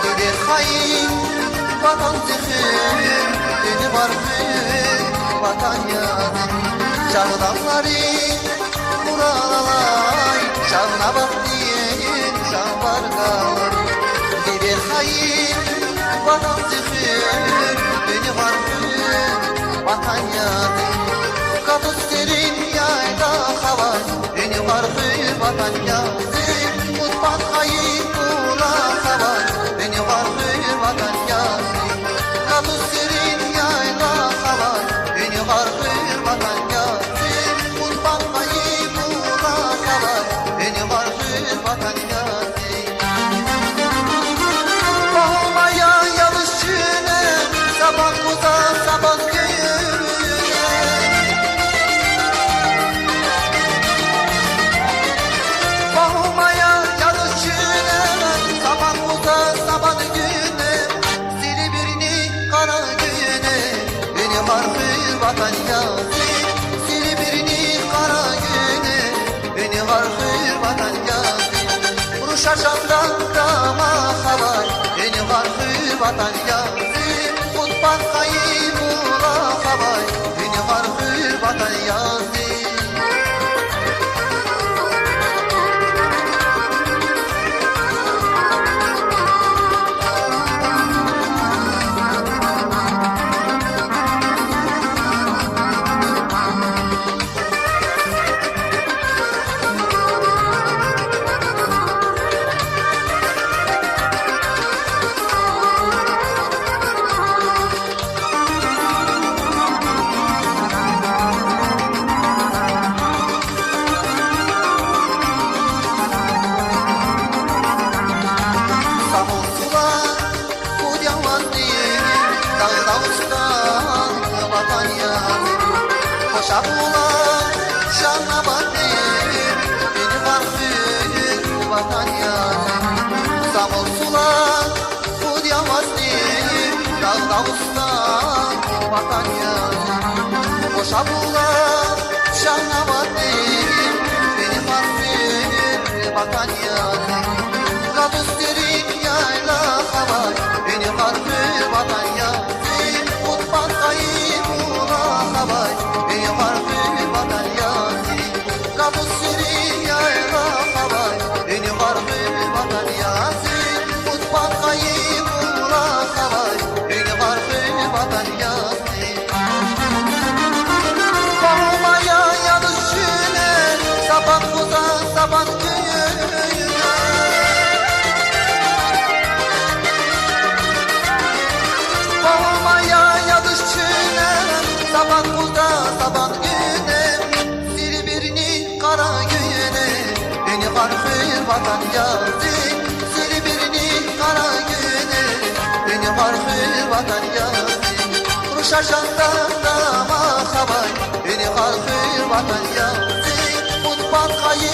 Gider hain vatan zehir, beni vardır vatan yazı. Çağdanları vuralay, çağına bak diyen çağlar kalır. Gider hain vatan zehir, beni vardır vatan yazı. Kapı serin yayda hava, beni vardır vatan yazı. Mutfak hain kula hava, beni vardır vatan yazı. Kapı serin yayda hava, beni vardır vatan yazı. Mutfak hain kula hava, beni vardır vatan yazı. Olmaya yanlışına, sabah kuza sabah vatan yazı, Silivri'nin kara günü, beni vardır vatan yazı. Ruşaşan'dan dama havay, beni vardır vatan yazı. Mutfak kaybula havay, beni vardır vatan yazı. Şabulan şana batır, beni vardır vatan yazı. Samol sulan kud yamazdır, dağda ustan vatan yazı. Şabulan şana batır, beni vardır vatan yazı. Kabusterin yayla hava, beni vardır vatan yazı. Mutfak kayıp ula hava, beni vardır vatan yazı. Kabusterin yayla hava, beni vardır vatan yazı. Mutfak kayıp ula hava, beni vardır vatan yazı. Olmaya yanlışına, sabah kuza sabah köyüne. Sabah kuza sabah güne, Silivri'nin kara güne, beni vardır vatan yazı. Silivri'nin kara güne, beni vardır vatan yazı. Ruşaşan'dan dama havay, beni vardır vatan yazı. Mutfak kayıp